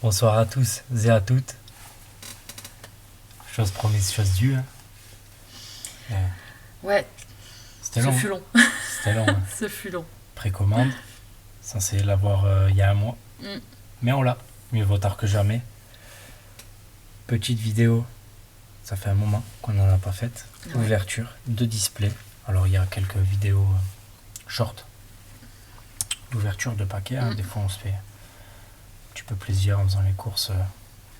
Bonsoir à tous et à toutes. Chose promise, chose due. Hein. Ouais, C'était ce long. fut long. C'était long. Hein. Ce fut long. Précommande. Censé l'avoir il y a un mois. Mm. Mais on l'a. Mieux vaut tard que jamais. Petite vidéo. Ça fait un moment qu'on n'en a pas faite. Ouais. Ouverture de display. Alors il y a quelques vidéos short. D'ouverture de paquets. Hein. Des fois on se fait un petit peu plaisir en faisant les courses.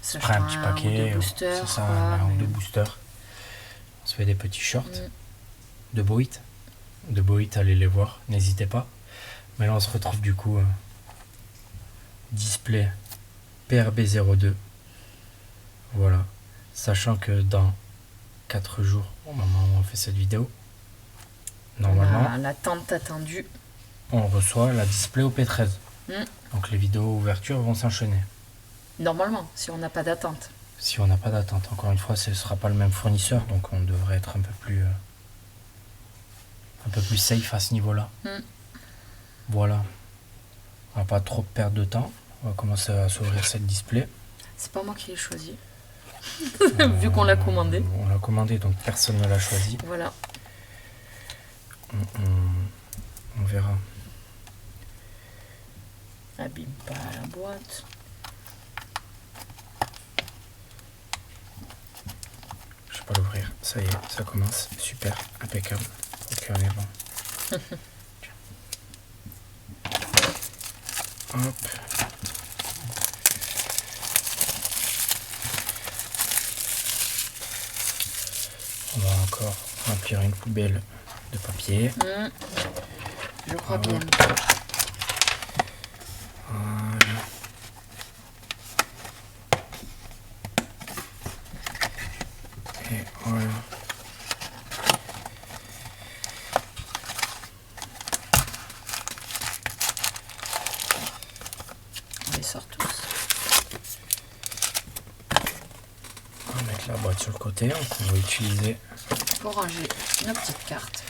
Ça Prends un petit paquet. Ou de booster, C'est ça, quoi, ou mais- de booster. On se fait des petits shorts. Mm. De Boit. De Boit, allez les voir, n'hésitez pas. Mais là on se retrouve du coup display PRB02. Voilà. Sachant que dans 4 jours, au moment où on fait cette vidéo, normalement, La tente attendue. on reçoit la display au P13. Mm. Donc les vidéos ouverture vont s'enchaîner. Normalement, si on n'a pas d'attente. Si on n'a pas d'attente, encore une fois, ce ne sera pas le même fournisseur, donc on devrait être un peu plus safe à ce niveau-là. Mm. Voilà. On va pas trop perdre de temps. On va commencer à s'ouvrir cette display. C'est pas moi qui l'ai choisi. Vu qu'on l'a commandé. On l'a commandé, donc personne ne l'a choisi. Voilà. On verra. Abîme pas la boîte. Je vais pas l'ouvrir. Ça y est, ça commence. Super, impeccable. Ok, on est bon. Hop. On va encore remplir une poubelle de papier. Mm. Je crois Ah. bien. Voilà. Et voilà. On les sort tous. On va mettre la boîte sur le côté. Donc on va utiliser Pour ranger nos petites cartes.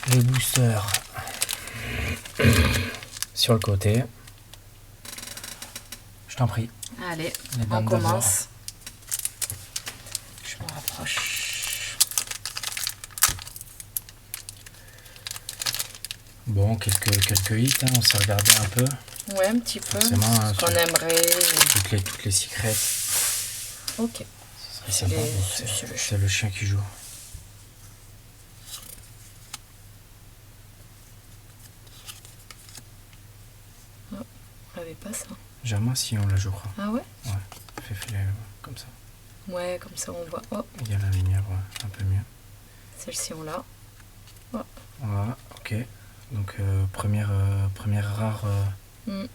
les boosters sur le côté. Je t'en prie. Allez, Les on dames d'abord. commence. Je me rapproche. Bon, quelques hits, hein, on s'est regardé un peu. Ouais, un petit peu. Forcément, hein, Ce qu'on sur- aimerait. Toutes les secrets. Ok. Ce serait sympa. les- Bon, c'est le c'est le chien qui joue. On l'avait pas ça. Jamais si on la jouera. Ah ouais? Fais-le comme ça. Ouais, comme ça on voit. Oh, Il y a la lumière un peu mieux. celle-ci on l'a. Voilà, ok. Donc première rare Mm.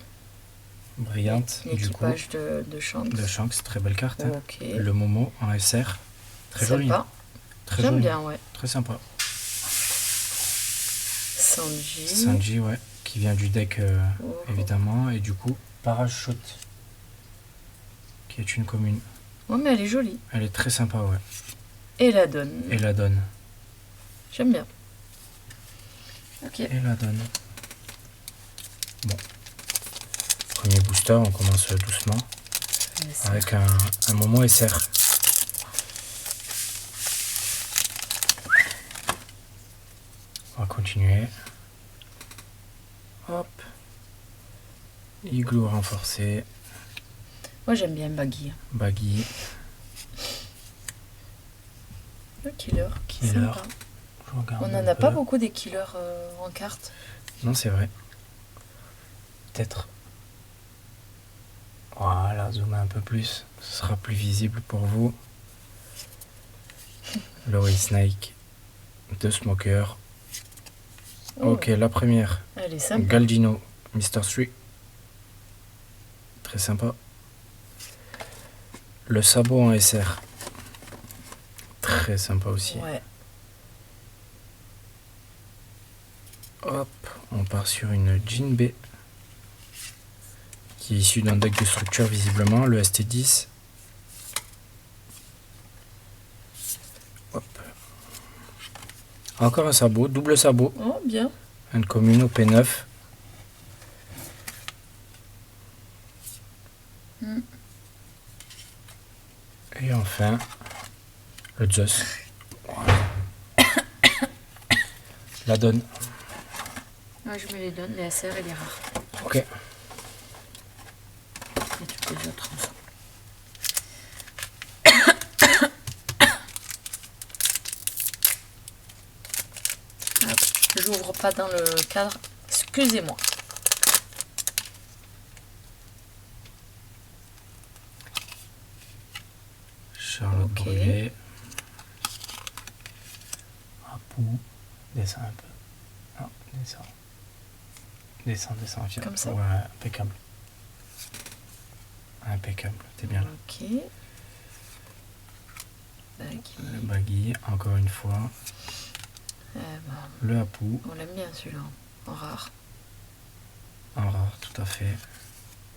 brillante du coup. L'équipage de Shanks. De Shanks, très belle carte. Hein. Ok. Le Momo en SR. Très joli. Sympa. Très J'aime joli. bien, ouais. Très sympa. Sanji. Sanji, ouais. Qui vient du deck Oh. évidemment. Et du coup, Parachute. Qui est une commune. Ouais, mais elle est jolie. Elle est très sympa, ouais. Et la donne. Et la donne. J'aime bien. Ok. Et la donne. Bon. Premier booster, on commence doucement. Avec un Momo SR. On va continuer. Hop. Igloo renforcé. Moi j'aime bien Baggy. Baggy. Le killer. Killer. Sympa. Je regarde On un n'en a peu. pas beaucoup des killers en carte. Non, c'est vrai. Peut-être. Voilà, zoomer un peu plus. Ce sera plus visible pour vous. Laurie Snake. De Smoker. Oh, Ok, la première. elle est sympa. Galdino, Mr. Street. Très sympa. Le sabot en SR. Très sympa aussi. Ouais. Hop, on part sur une Jinbei. Qui est issue d'un deck de structure visiblement, le ST10. Hop. Encore un sabot, double sabot. Oh, bien. Un commune au P9. Mm. Et enfin, le Zeus. La donne. Ouais, je me les donne, les SR et les rares. Ok. Et toutes les autres ensemble. Hop, j'ouvre pas dans le cadre. Excusez-moi. Charlotte Ok. Brûlée. Apou. Descends un peu. Non, descends. Descends. Viens. Comme ça? Ouais, impeccable. Impeccable, t'es bien là. Ok. Baggy. Le baggy, encore une fois. Eh ben, Le Apou, on l'aime bien celui-là. En rare. en rare, tout à fait.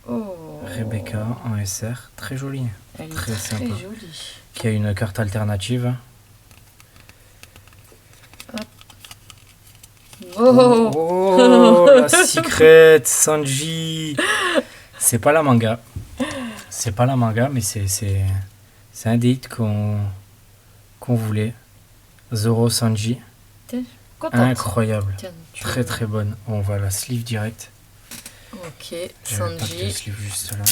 Oh. Rebecca en SR, très jolie. Elle est très très sympa. jolie. Qui a une carte alternative. Oh, Oh, la secret Sanji. C'est pas la manga. C'est pas la manga, mais c'est un des hits qu'on voulait. Zoro Sanji. T'es contente. Incroyable. Tiens, tu- Très très bonne. On va la sleeve direct. Ok, J'ai le pack de Sanji. sleeve juste là.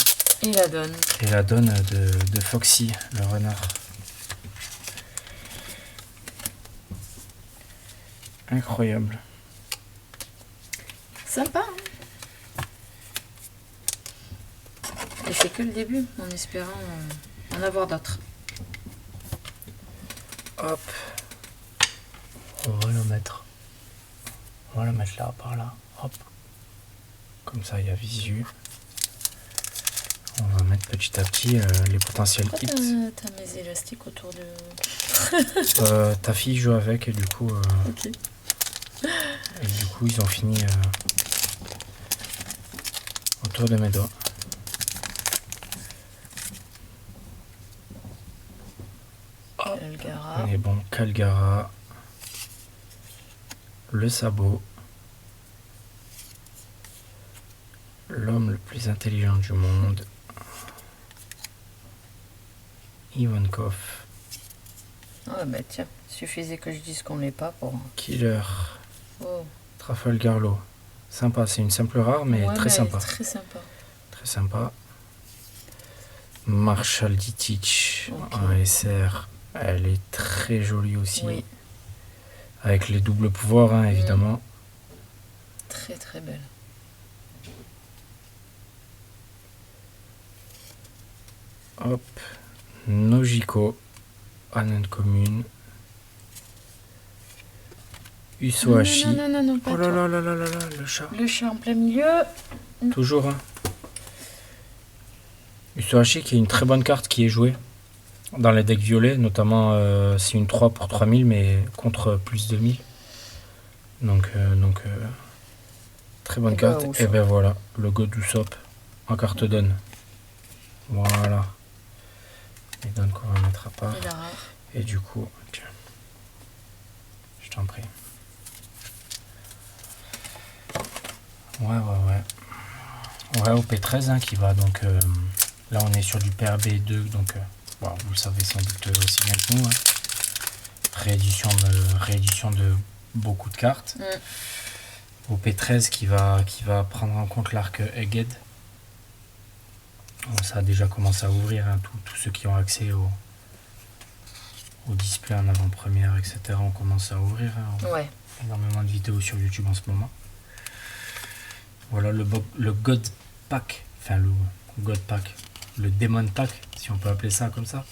Et la donne. Et la donne de Foxy, le renard. Incroyable. Sympa. Hein. Et c'est que le début, en espérant en avoir d'autres. Hop. On va le mettre. On va le mettre là, par là. Hop. Comme ça, il y a visu. On va metmettre petit à petit les potentiels Pourquoi hits. t'as mes élastiques autour de... Ta fille joue avec et du coup, Ok. ils ont fini autour de mes doigts. Elgara. On est bon. Calgara. Le sabot. L'homme le plus intelligent du monde. Ivankov. Ah bah tiens, suffisait que je dise qu'on l'est pas pour... Killer. Oh. Trafalgar Law. Sympa, c'est une simple rare, mais Ouais, très mais sympa. Très sympa. Très sympa. Marshall Ditich Ok. en SR. Elle est très jolie aussi. Oui, Avec les doubles pouvoirs, hein, évidemment. très très belle. Hop. Nojiko. Anon commune. Usohashi. Non, pas Oh là toi. là, le chat. Le chat en plein milieu. Toujours. Hein. Usohashi qui est une très bonne carte qui est jouée dans les decks violets, notamment c'est une 3 pour 3000 mais contre plus 2000. Donc très bonne Et bah, carte. Usopp. Et ben voilà, le God Usopp en carte donne. Voilà. Les donnes qu'on va mettre à part. Et la rare. Et du coup, tiens. Je t'en prie. Ouais. Ouais, au P13 hein, qui va donc... là, on est sur du PRB2, donc bon, vous le savez sans doute aussi bien que nous. Hein. Réédition de beaucoup de cartes. Au P13 qui va prendre en compte l'arc Egghead. Bon, ça a déjà commencé à ouvrir, hein, tous ceux qui ont accès au display en avant-première, etc. On commence à ouvrir. Hein, Ouais. énormément de vidéos sur YouTube en ce moment. Voilà le God Pack, enfin le God Pack, le Demon Pack, si on peut appeler ça comme ça.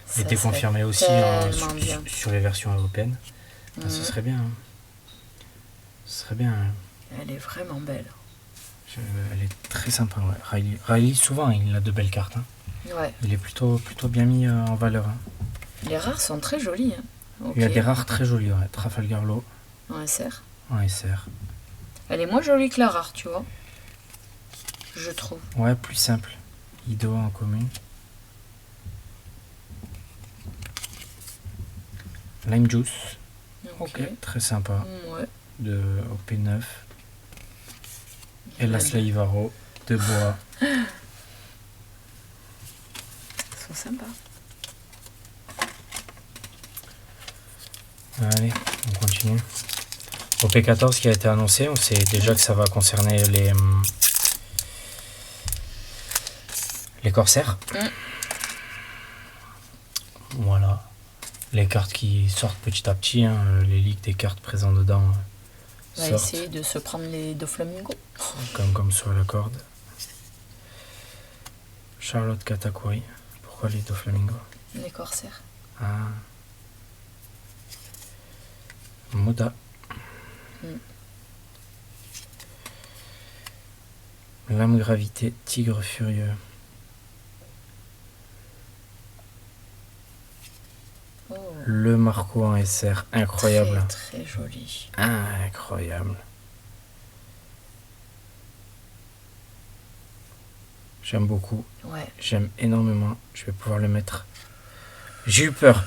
Ça Était serait confirmé aussi tellement bien. sur les versions européennes. Ah, ce serait bien. Hein. Ce serait bien. Hein. Elle est vraiment belle. Elle est très sympa. Ouais. Riley, souvent, il a de belles cartes. Hein. Ouais. Il est plutôt bien mis en valeur. Hein. Les rares sont très jolies. Hein. Ok. Il y a des rares très jolies. Ouais. Trafalgar Law En SR. en SR. Elle est moins jolie que la rare, tu vois. Je trouve. Ouais, plus simple. Ido en commune. Lime Juice. Ok, très sympa. Ouais. De OP9. Et la Slavaro de bois. sont sympas. Allez, on continue. Au P14 qui a été annoncé, on sait déjà que ça va concerner les corsaires. Voilà. Les cartes qui sortent petit à petit, hein, les ligues des cartes présentes dedans On va sortent. essayer de se prendre les Doflamingo. Comme sur la corde. Charlotte Katakuri. Pourquoi les Doflamingo? Les corsaires. Ah. Moda. Lame gravité, tigre furieux. Oh. Le Marco en SR, incroyable. Très, très joli. Incroyable. J'aime beaucoup. Ouais. J'aime énormément. Je vais pouvoir le mettre. J'ai eu peur.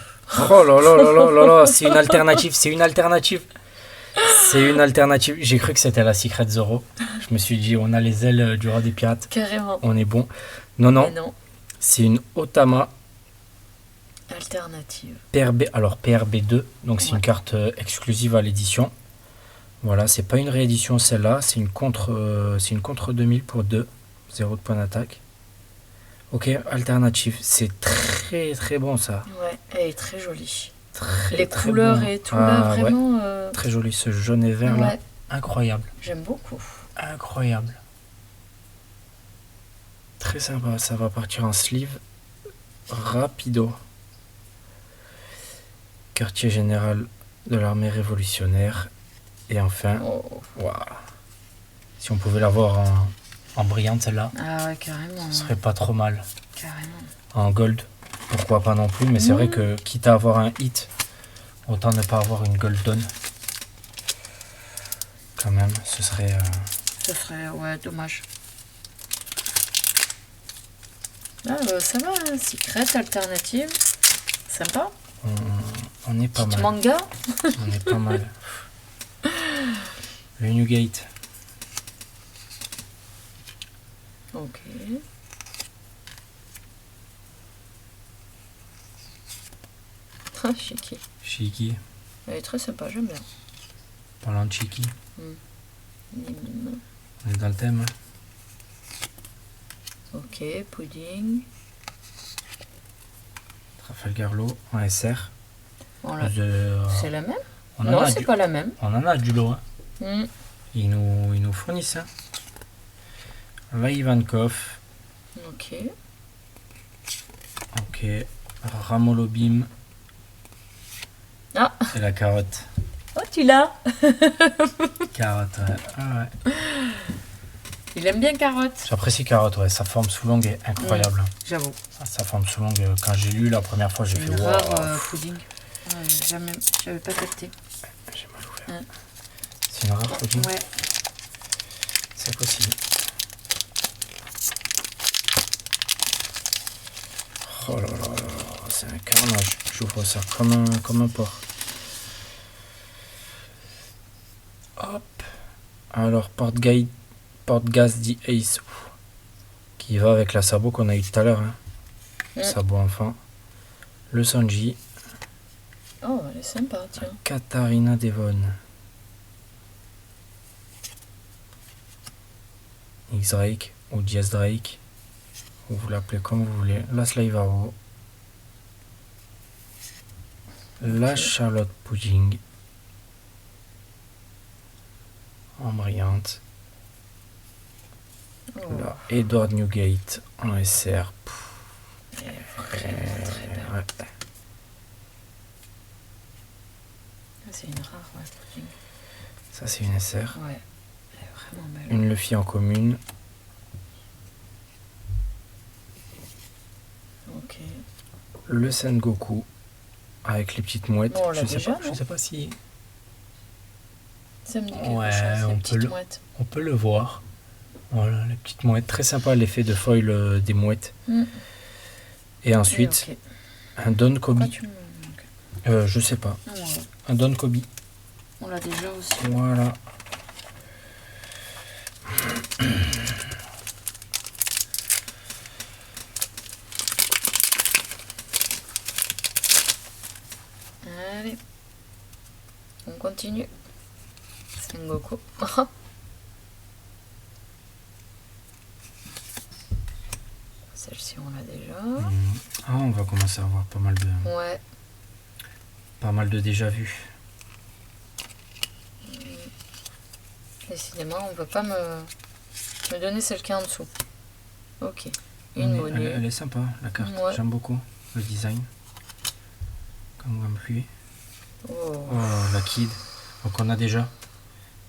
Oh là là là là là là. C'est une alternative. C'est une alternative. C'est une alternative. J'ai cru que c'était la Secret Zoro. Je me suis dit, on a les ailes du roi des pirates. Carrément. On est bon. Non, non. Mais non. C'est une Otama Alternative. PRB. Alors PRB2. Donc c'est Ouais. une carte exclusive à l'édition. Voilà, c'est pas une réédition celle-là. C'est une contre 2000 pour 2. 0 de point d'attaque. Ok, alternative. C'est très très bon ça. Ouais, elle est très jolie. Très, Les très couleurs bon. et tout là, Ouais. vraiment. Très joli ce jaune et vert là. Ouais, Incroyable. j'aime beaucoup. Incroyable. Très sympa. Ça va partir en sleeve. Rapido. Quartier général de l'armée révolutionnaire. Et enfin, Oh. waouh. Si on pouvait l'avoir en brillante celle-là, Ah ouais, carrément. ce serait pas trop mal. Carrément. En gold, pourquoi pas non plus, mais c'est vrai que quitte à avoir un hit, autant ne pas avoir une golden. Quand même, ce serait... Ce serait, ouais, dommage. Ah, ça va, hein, Secret, alternative. Sympa. on est pas Petit mal. manga. On est pas mal. Le Newgate. Ok. Ah, Chiki. Shiki. Elle est très sympa, j'aime bien. Parlant de Shiki, Mime. on est dans le thème. Hein. Ok, pudding. Trafalgar Law en SR. Voilà. De- C'est la même? on en Non, a c'est du, pas la même. on en a du lot. Hein. Hmm. Ils nous fournissent. Hein. Là, Ivankov. Ok. Ok. Ramolobim. Ah, C'est la carotte. oh, tu l'as. Carotte, ouais. Ah ouais. Il aime bien carotte. J'apprécie carotte, ouais. Sa forme sous longue est incroyable. J'avoue. Ah, sa forme sous longue, quand j'ai lu la première fois, j'ai C'est fait une wow. rare pudding. Ouais, j'avais pas capté. J'ai mal ouvert. Hein. C'est une rare pudding. Ouais. C'est possible. Oh là là là là, c'est un carnage. J'ouvre ça comme un porc. Hop. Alors, porte-gaz dit Ace. Qui va avec la sabot qu'on a eu tout à l'heure. Hein. Ouais. Sabot enfant. Le Sanji. Oh, elle est sympa, tiens. Katharina Devon. X-Drake ou Diaz Drake. Vous l'appelez comme vous voulez. La Slavaro. La Charlotte Pudding. En brillante. Oh, La Edward Newgate en SR. elle est vraiment très belle. Ouais. Ah, c'est une rare, ouais, pudding. Ça c'est une SR. Ouais, elle est vraiment belle. Une Luffy en commune. Ok. Le Sengoku. Avec les petites mouettes. Bon, on l'a je sais déjà, pas, je non sais pas si Ça me dit quelque Ouais, chose, on les peut petites le- mouettes. on peut le voir. Voilà, les petites mouettes. Très sympa l'effet de foil des mouettes. Mm. Et ensuite, Oui, ok. un Don Kobe. Pourquoi tu me... Je sais pas. Non, Un Don Kobe. on l'a déjà aussi. Voilà. continue. Sengoku. Celle-ci, on l'a déjà. Ah, on va commencer à avoir Ouais. pas mal de déjà vu. Décidément, on ne veut pas me donner celle qui est en dessous. Ok. Une monnaie. Elle est sympa, la carte. Ouais. J'aime beaucoup le design. Comme gomme pluie. Oh. Oh, la Kid. Donc on a déjà.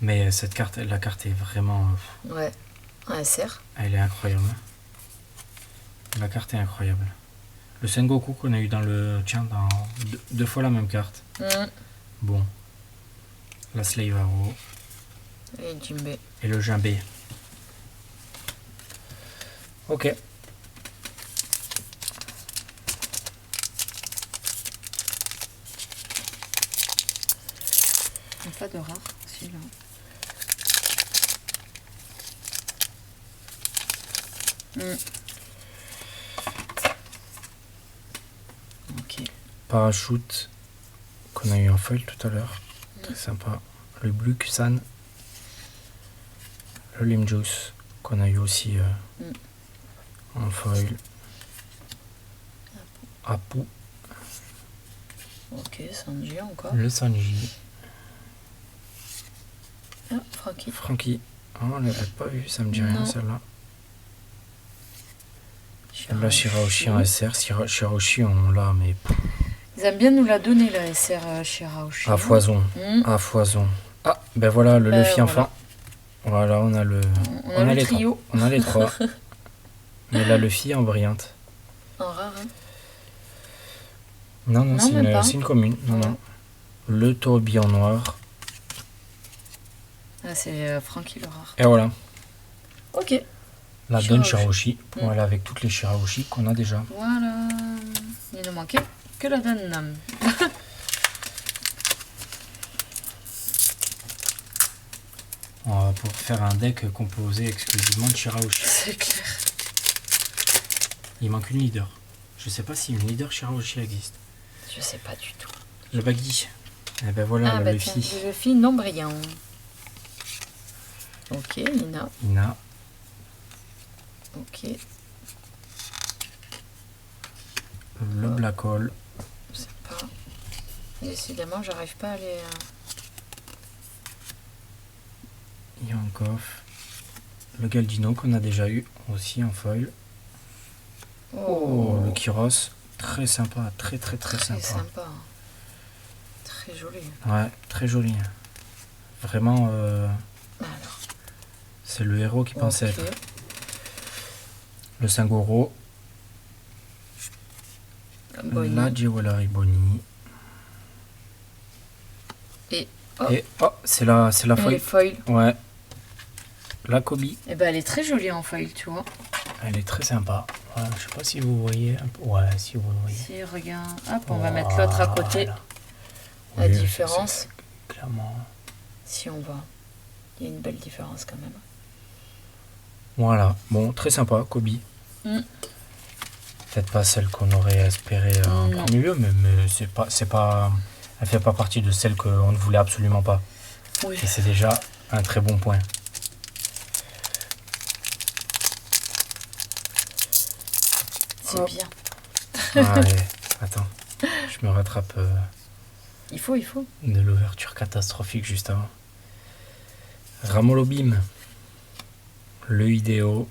Mais cette carte, la carte est vraiment... Ouais. Un SR. Elle est incroyable. La carte est incroyable. Le Sengoku qu'on a eu dans le... Tiens, dans deux fois la même carte. Bon. La Slave Arrow. Et Jinbei. Et le Jinbei. Ok. Pas de rare, celui-là. Ok. Parachute qu'on a eu en foil tout à l'heure. Très sympa. Le Blue Kusan. Le Lim Juice qu'on a eu aussi en foil. Apu. Ok, Sanji encore. Le Sanji. Ah, Frankie. Frankie. Oh, on l'avait pas vu, ça me dit rien celle-là. La Shirahoshi en SR. Shirahoshi, on l'a, mais... Ils aiment bien nous la donner, la SR Shirahoshi. À foison. À foison. Ah, ben voilà, le Luffy enfin. Voilà, on a le... On a le trio. On a les trois. Mais la Luffy en brillante. En rare, hein. Non, c'est une commune. Non. Le tourbillon noir. Ah, c'est Frankie le rare. Et voilà. Ok. La Don Shirahoshi. Pour aller avec toutes les Shirahoshi qu'on a déjà. Voilà. Il ne manquait que la Don Nam. On va pour faire un deck composé exclusivement de Shirahoshi. C'est clair. Il manque une leader. Je sais pas si une leader Shirahoshi existe. Je sais pas du tout. Le baggy. Et ben voilà, le Luffy. Tiens, le Luffy non brillant. Ok, Ina. Ok. Le Black Hole. C'est pas... Décidément, j'arrive pas à les... Yankov. Le Galdino qu'on a déjà eu aussi en foil. Oh, le Kyros. Très sympa, très sympa. Très joli. Ouais, très joli. Vraiment, Alors. c'est le héros qui pensait être. Le Sangoro. La Jewelry Bonnie. Et c'est la foil. Foil. Ouais. La Kobe. Et ben elle est très jolie en foil, tu vois. Elle est très sympa. Ouais, je sais pas si vous voyez un peu. Ouais, si vous voyez. Si, regarde. Hop, on va mettre l'autre à côté. La différence. Clairement. Si on voit. Il y a une belle différence quand même. Voilà. Bon, très sympa, Kobe. Peut-être pas celle qu'on aurait espéré en premier lieu, mais c'est pas. Elle fait pas partie de celle qu'on ne voulait absolument pas. Oui. Et c'est déjà un très bon point. C'est bien. Allez, attends. Je me rattrape. Il faut. De l'ouverture catastrophique juste avant. Ramolobim. Le Hideo.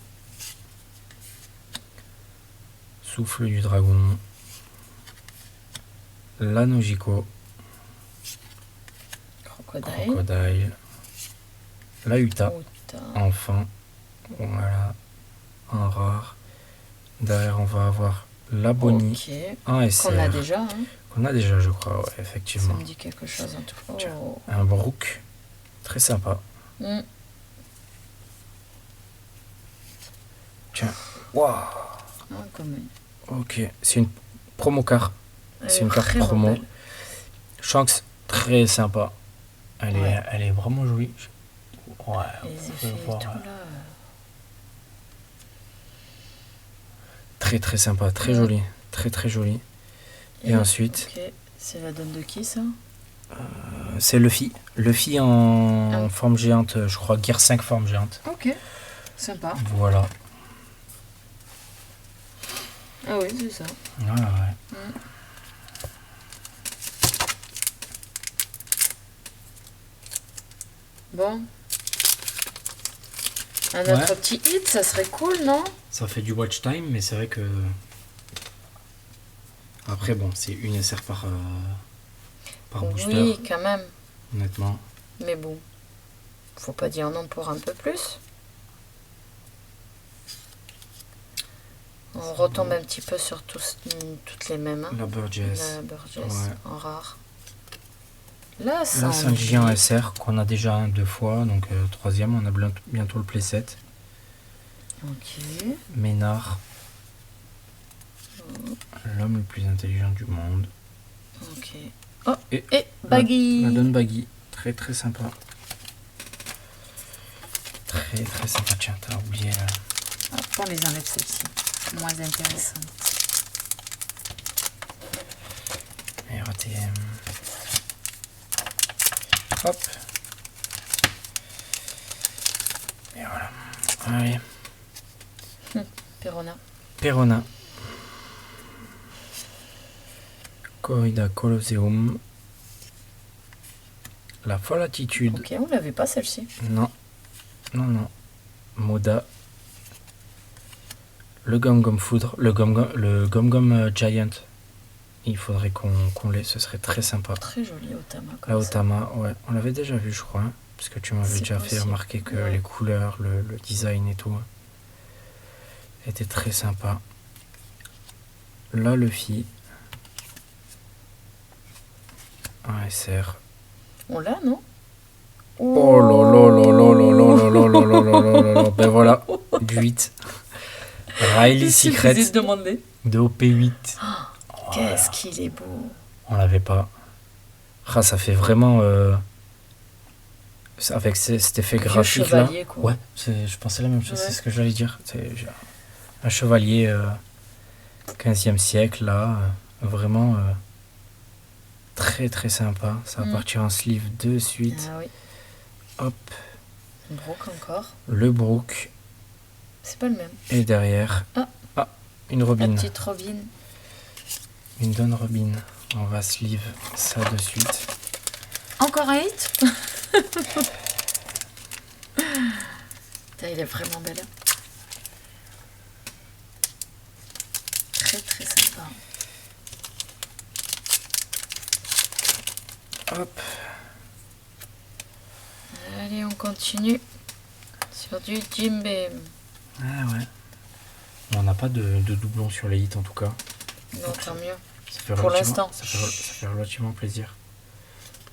Souffle du dragon. La Nojiko. Crocodile. La Uta. Enfin. Voilà. Un rare. Derrière, on va avoir la Bonnie. Un SR. Qu'on a déjà. Hein. Qu'on a déjà, je crois, ouais, effectivement. Ça me dit quelque chose en tout cas. Tiens, un Brook. Très sympa. Tiens. Waouh. Ok. C'est une promo car. C'est une carte promo. Shanks, très sympa. Elle est vraiment jolie. Ouais, les effets voir. Tout, là. Très sympa, très joli. Très joli. Et ensuite. Ok, c'est la donne de qui ça? C'est Luffy. Luffy en forme géante, je crois, Gear 5 forme géante. Ok, sympa. Voilà. Ah oui, c'est ça. Ouais. Bon. Un autre petit hit, ça serait cool, non? Ça fait du watch time, mais c'est vrai que... Après, bon, c'est une SR par booster. Oui, quand même. Honnêtement. Mais bon, faut pas dire non pour un peu plus. On retombe un petit peu sur toutes les mêmes. Hein. La Burgess. La Burgess Ouais. en rare. Là, Là, c'est un G1 SR qu'on a déjà un 2 fois, donc troisième, on a bientôt le playset. Ok. Ménard. L'homme le plus intelligent du monde. Ok. Oh, et Baggy. La donne Baggy. Très très sympa. Très très sympa. Tiens, t'as oublié là. Hop, on les enlève celles-ci. Moins intéressantes. RTM. Hop. Et voilà. Allez. Perona. Perona. Corrida Colosseum. La folle attitude. Ok, on l'avait pas celle-ci. Non. Non. Moda. Le Gum Foudre. Le Gum Giant. Il faudrait qu'on l'ait. Ce serait très sympa. Très joli Otama. La Otama, ouais. On l'avait déjà vu, je crois. Hein, parce que tu m'avais déjà fait remarquer que les couleurs, le design et tout était très sympa. Là, Luffy. Un SR. On l'a, non? Oh là là là là là là là là là là là là là. Ben voilà, du 8. Riley Secret de OP8. Oh, qu'est-ce qu'il est beau. On l'avait pas. Ah, ça fait vraiment... avec cet effet graphique là. Quoi. Ouais, je pensais la même chose, c'est ce que j'allais dire. C'est un chevalier 15e siècle là. Vraiment très très sympa. Ça va partir en sleeve de suite. Ah oui. Hop. Brook encore. Le Brook. C'est pas le même. Et derrière. Une Robin. La petite Robin. Une Don Robin. On va sleeve ça de suite. Encore un hit. Il est vraiment belle. Très très sympa. Hop. Allez, on continue sur du Jim Beam. Ah ouais. On n'a pas de doublon sur les hits en tout cas. Non, tant mieux. Pour l'instant. Ça fait relativement plaisir.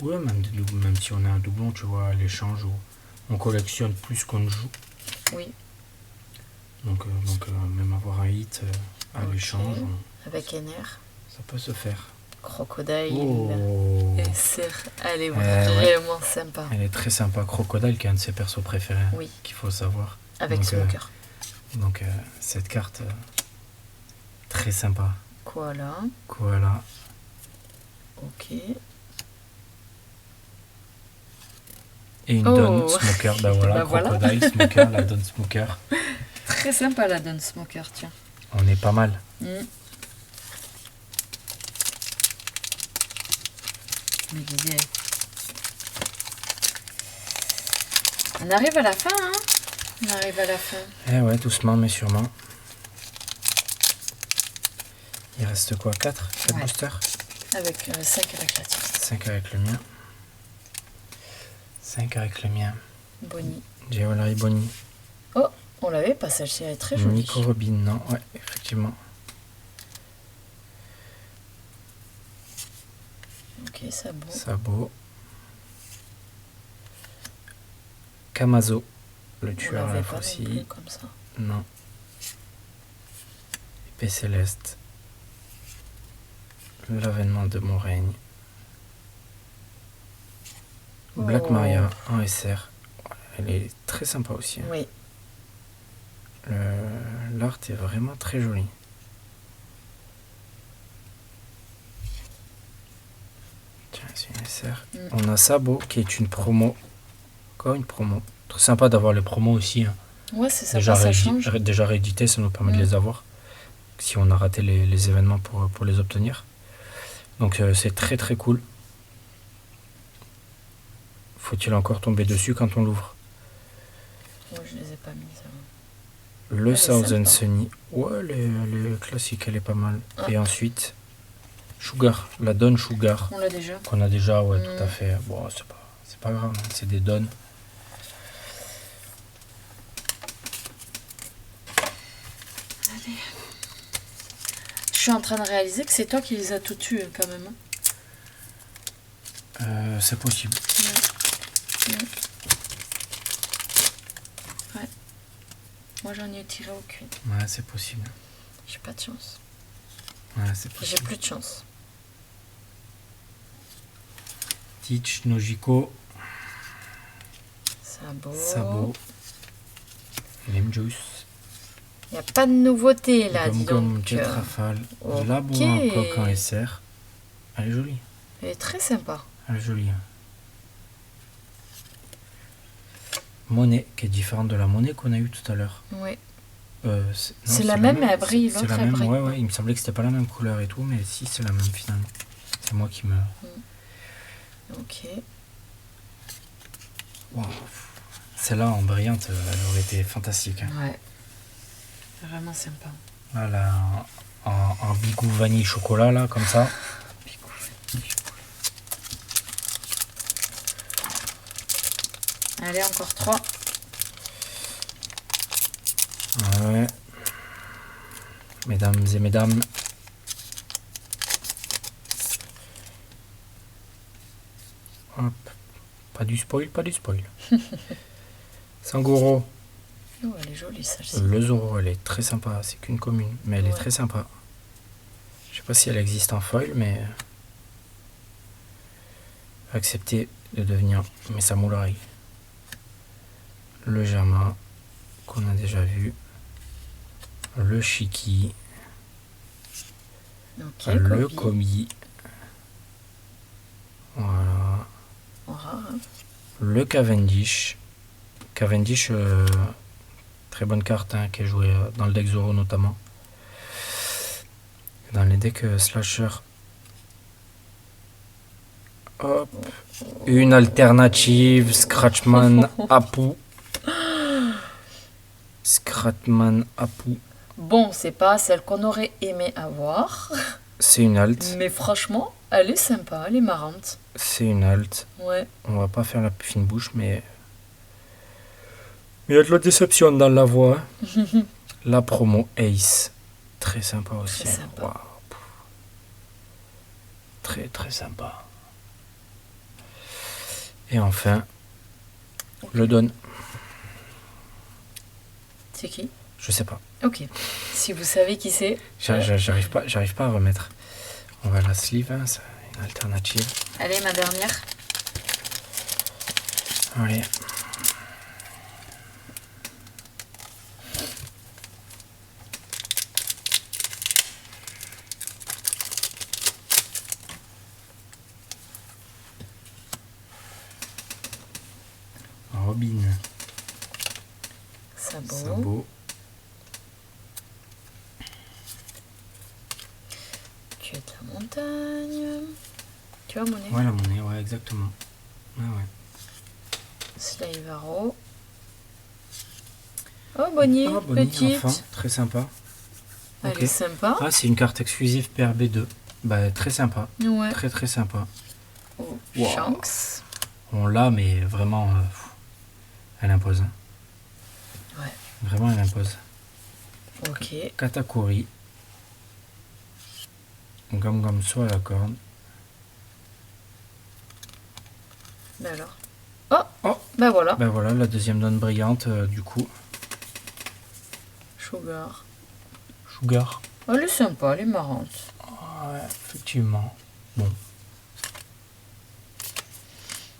Ouais, même si on a un doublon, tu vois, à l'échange où on collectionne plus qu'on ne joue. Oui. Donc même avoir un hit à l'échange. Avec NR. Ça peut se faire. Crocodile. Oh. Elle est vraiment sympa. Elle est très sympa. Crocodile qui est un de ses persos préférés. Oui. Qu'il faut savoir. Avec Smoker. Donc cette carte très sympa. Koala. Ok. Et une Dawn Smoker. Ben voilà, Crocodile, Smoker, la Dawn Smoker. Très sympa la Dawn Smoker, tiens. On est pas mal. Me disais. On arrive à la fin, hein? On arrive à la fin. Eh ouais, doucement mais sûrement. Il reste quoi? 4 boosters? Avec 5 avec la tienne. 5 avec le mien. 5 avec le mien. Bonnie. Jewelry Bonnie. Oh, on l'avait pas, celle-ci, elle est très jolie. Nico Robin, non? Ouais, effectivement. Ok, Sabot. Sabot. Kamazo, le tueur à la faucille. Comme ça. Non. Épée céleste. L'avènement de mon règne. Black Maria en SR. Elle est très sympa aussi. Oui. L'art est vraiment très joli. Tiens, c'est une SR. a Sabot qui est une promo. Encore une promo. Très sympa d'avoir les promos aussi. Hein. Ouais, c'est sympa, ça change. Déjà réédité, ça nous permet de les avoir. Si on a raté les événements pour les obtenir. Donc c'est très très cool. Faut-il encore tomber dessus quand on l'ouvre? Moi, je les ai pas mis. Ça. Le Southern Sunny. Ouais, le classique, elle est pas mal. Et ensuite, Sugar. La Donne Sugar. On l'a déjà. Qu'on a déjà, ouais, tout à fait. Bon, c'est pas grave, hein, c'est des Donnes. Allez. Je suis en train de réaliser que c'est toi qui les as tout tués quand même. C'est possible. Ouais. Moi j'en ai tiré aucune. Ouais, c'est possible. J'ai pas de chance. Ouais, c'est possible. J'ai plus de chance. Teach, Nojiko, Sabot. Lime Juice. Il n'y a pas de nouveauté là, dis donc. Jet Rafale. Ok. La bourre en coque en SR. Elle est jolie. Elle est très sympa. Elle est jolie. Monnaie, qui est différente de la monnaie qu'on a eue tout à l'heure. Oui. C'est la même, mais elle brille. L'autre, elle brille. Ouais, il me semblait que c'était pas la même couleur et tout, mais si, c'est la même finalement. C'est moi qui me... Ok. Wow. Celle-là en brillante, elle aurait été fantastique. Hein. Ouais. Vraiment sympa. Voilà, un bigou vanille chocolat, là, comme ça. Allez, encore 3. Ouais. Mesdames et mesdames. Hop. Pas du spoil, pas du spoil. Sangoro. Oh, elle est jolie, celle-ci. Le Zoro, elle est très sympa. C'est qu'une commune, mais elle est très sympa. Je sais pas si elle existe en foil, mais... accepter de devenir mes samouraïs. Le Jama, qu'on a déjà vu. Le Shiki. Okay, le Komi. Voilà. Rare, hein. Le Cavendish. Cavendish, très bonne carte hein, qui est jouée dans le deck Zoro notamment. Dans les decks slasher. Hop. Une alternative. Scratchman Apu. Scratchman Apu. Bon, c'est pas celle qu'on aurait aimé avoir. C'est une alt. Mais franchement, elle est sympa, elle est marrante. C'est une alt. Ouais. On va pas faire la fine bouche, mais... il y a de la déception dans la voix. La promo Ace. Très sympa aussi. Très sympa. Wow. Très très sympa. Et enfin, le Don. C'est qui? Je sais pas. Ok. Si vous savez qui c'est. J'arrive pas à remettre. On va la sleeve, hein, c'est une alternative. Allez, ma dernière. Allez. Robin. Sabot. Tu es de la montagne. Tu vois, monnaie? Ouais, la monnaie, ouais, exactement. Ouais, ouais. Slavaro. Oh, Bonnie, petite. Enfin, très sympa. Elle est sympa. Ah, c'est une carte exclusive PRB2. Bah, très sympa. Ouais. Très, très sympa. Oh, wow. Shanks. On l'a, mais vraiment, elle impose. Hein. Ouais. Vraiment, elle impose. Ok. Katakuri. Gum soit à la corde. Ben alors. Oh, ben voilà. Ben voilà, la deuxième donne brillante, du coup. Sugar. Sugar. Oh, elle est sympa, elle est marrante. Ouais, effectivement. Bon.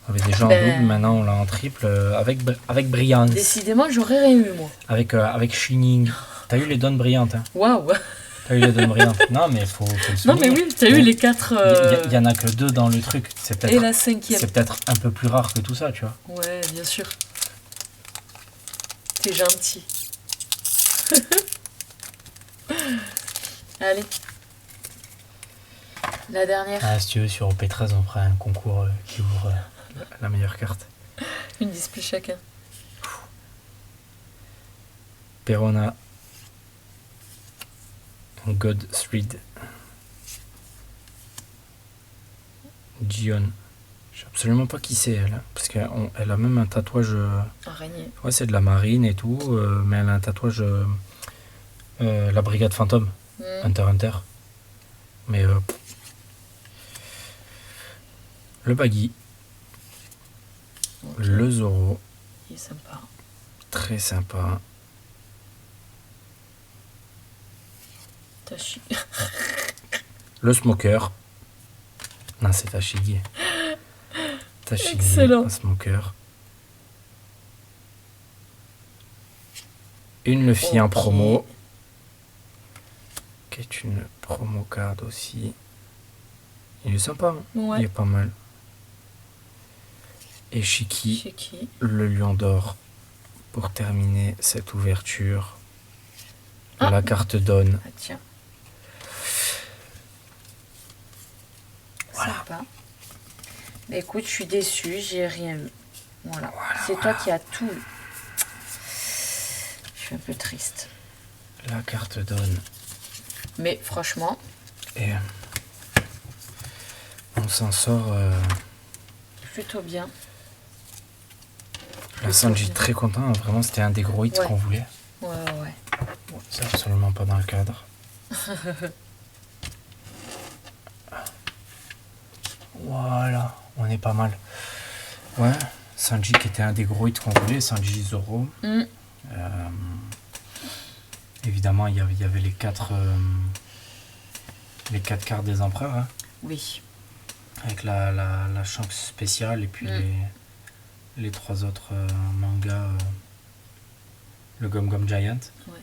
On avait déjà en double, maintenant on l'a en triple, avec brillance. Décidément, j'aurais rien eu, moi. Avec shining. T'as eu les donnes brillantes, hein. Waouh. T'as eu les deux brillantes. Non, mais faut le Non, mais souligner. oui, t'as eu les 4. Il y en a que 2 dans le truc. C'est Et peut-être la 5e. c'est peut-être un peu plus rare que tout ça, tu vois. Ouais, bien sûr. T'es gentil. Allez. La dernière. Ah, si tu veux, sur OP13, on fera un concours qui ouvre la meilleure carte. Une display chacun. Perona. Godthread. Gion. Je sais absolument pas qui c'est elle, hein, parce qu'elle a même un tatouage. Araignée. Ouais, c'est de la marine et tout, mais elle a un tatouage. La brigade fantôme. Hunter x Hunter. Mais. Le baggy. Ok. Le Zoro. Il est sympa. Très sympa. Tachi. Le Smoker. Non, c'est Tashigi. Tashigi, Excellent. un Smoker. Une fille en Ok. promo. Qui est une promo card aussi. Il est sympa, hein. Ouais. Il est pas mal. Et Shiki, Chez qui? le lion d'or. Pour terminer cette ouverture. Ah. La carte donne. Ah tiens. Voilà. Sympa. Mais écoute, je suis déçue, j'ai rien eu. Voilà. C'est toi qui as tout eu. Je suis un peu triste. La carte donne. Mais franchement, Et on s'en sort. plutôt bien. La Sanji très content. Vraiment, c'était un des gros hits Ouais. qu'on voulait. Ouais. C'est absolument pas dans le cadre. Voilà, on est pas mal. Ouais, Sanji qui était un des gros hits qu'on voulait, Sanji Zoro. Mm. Évidemment, il y avait les 4 cartes des empereurs, hein, Oui. avec la Shanks spéciale et puis les 3 autres mangas. Le Gum Gum Giant. Ouais.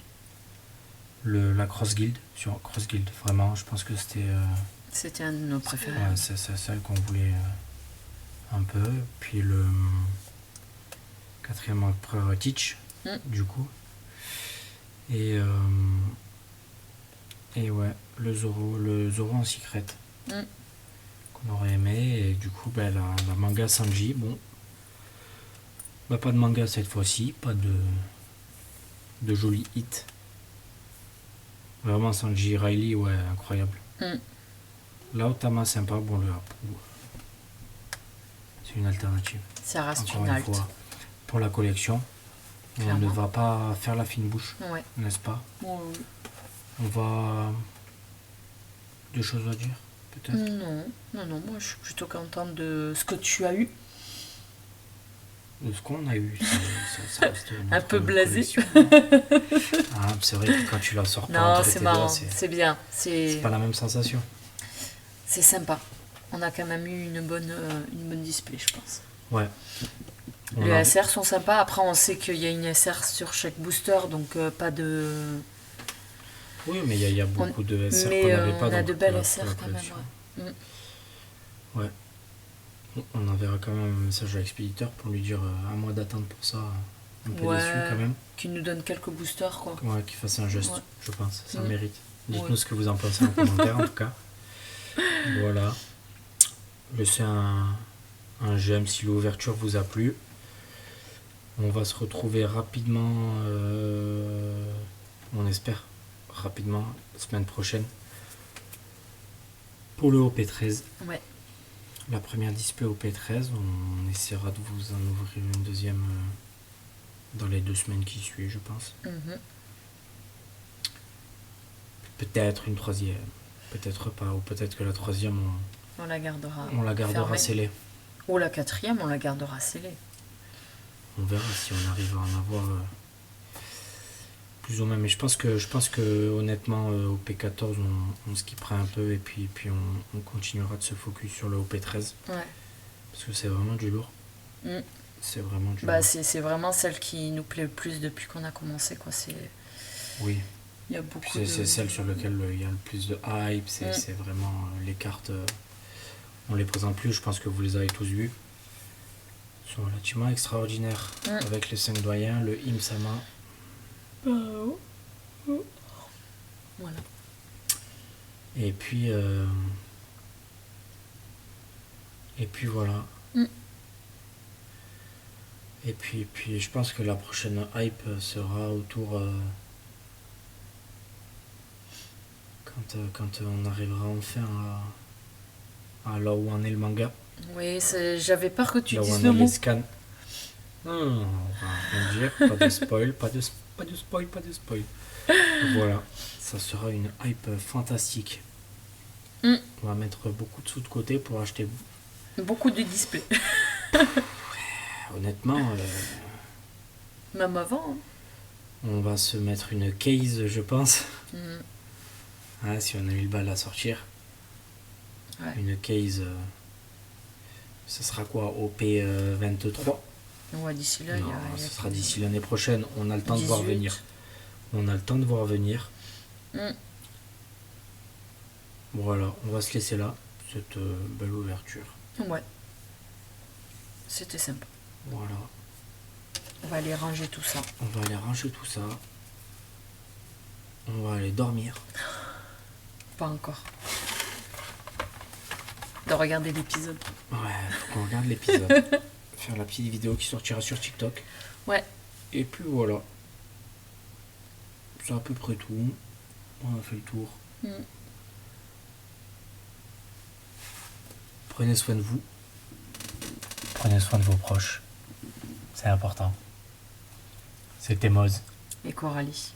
La Cross Guild. Sur Cross Guild, vraiment, je pense que c'était. C'était un de nos préférés. Ouais, c'est celle qu'on voulait un peu. Puis le 4e empereur Teach, du coup. Et ouais, le Zoro en secret. Qu'on aurait aimé. Et du coup, la manga Sanji, bon. Bah, pas de manga cette fois-ci, pas de joli hit. Vraiment Sanji Riley, ouais, incroyable. Là, Otama sympa, bon le Apu, c'est une alternative. Ça reste Encore une une halte. fois, pour la collection, on Clairement. ne va pas faire la fine bouche, Ouais. n'est-ce pas? Oui. On va... Deux choses à dire, peut-être? Non, moi je suis plutôt contente de ce que tu as eu. De ce qu'on a eu, ça reste Un notre peu blasé. collection. Ah, c'est vrai que quand tu la sors pas Non, entre c'est tes marrant, doigts, c'est bien, c'est pas la même sensation. c'est sympa. On a quand même eu une bonne display, je pense. Ouais. On Les a- SR sont sympas. Après, on sait qu'il y a une SR sur chaque booster, donc pas de. Oui, mais il y a beaucoup de SR Mais qu'on n'avait pas on a donc de pour belles la SR quand même. collection. Ouais. Ouais. On enverra quand même un message à l'expéditeur pour lui dire un mois d'attente pour ça. Un peu Ouais. déçu quand même. Qui nous donne quelques boosters, quoi. Ouais, qu'il fasse un geste, Ouais. je pense. Ça Mm. mérite. Dites-nous Ouais. ce que vous en pensez en commentaire en tout cas. Voilà. Laissez un j'aime si l'ouverture vous a plu. On va se retrouver rapidement, on espère, rapidement, la semaine prochaine, pour le OP13. Ouais. La première display OP13, on essaiera de vous en ouvrir une deuxième dans les 2 semaines qui suivent, je pense. Mhm. Peut-être une troisième, peut-être pas, ou peut-être que la troisième, On la gardera. on la gardera fermée. scellée. Ou la 4e, on la gardera scellée. On verra si on arrive à en avoir plus ou moins. Mais je pense que honnêtement, au P14, on skippera un peu et puis on continuera de se focus sur le OP13. Ouais. Parce que c'est vraiment du lourd. Mm. C'est vraiment du Bah, lourd. c'est vraiment celle qui nous plaît le plus depuis qu'on a commencé, quoi. C'est... Oui. Il y a beaucoup C'est de... celle sur laquelle il y a le plus de hype. C'est vraiment les cartes. On les présente plus, je pense que vous les avez tous vus. Ils sont relativement extraordinaires. Avec les 5 doyens, le Im-sama. Voilà. Et puis voilà. Et puis je pense que la prochaine hype sera autour quand on arrivera enfin à là où en est le manga. Oui, j'avais peur que tu Là où dises en le est mot. les scans. Non, on va rien dire, pas de spoil, pas de spoil. Voilà, ça sera une hype fantastique. On va mettre beaucoup de sous de côté pour acheter. Beaucoup de displays. Honnêtement, Même avant. Hein. on va se mettre une case, je pense. Si on a 1000 balles à sortir. Ouais. Une case, ça sera quoi, OP 23? Ouais, d'ici là, Non, ce sera d'ici l'année prochaine. On a le temps 18. de voir venir. On a le temps de voir venir. Voilà, on va se laisser là, cette belle ouverture. Ouais. C'était sympa. Voilà. On va aller ranger tout ça. On va aller ranger tout ça. On va aller dormir. Pas encore. De regarder l'épisode. Ouais, faut qu'on regarde l'épisode. Faire la petite vidéo qui sortira sur TikTok. Ouais. Et puis voilà. C'est à peu près tout. On a fait le tour. Prenez soin de vous. Prenez soin de vos proches. C'est important. C'était Moz. Et Coralie.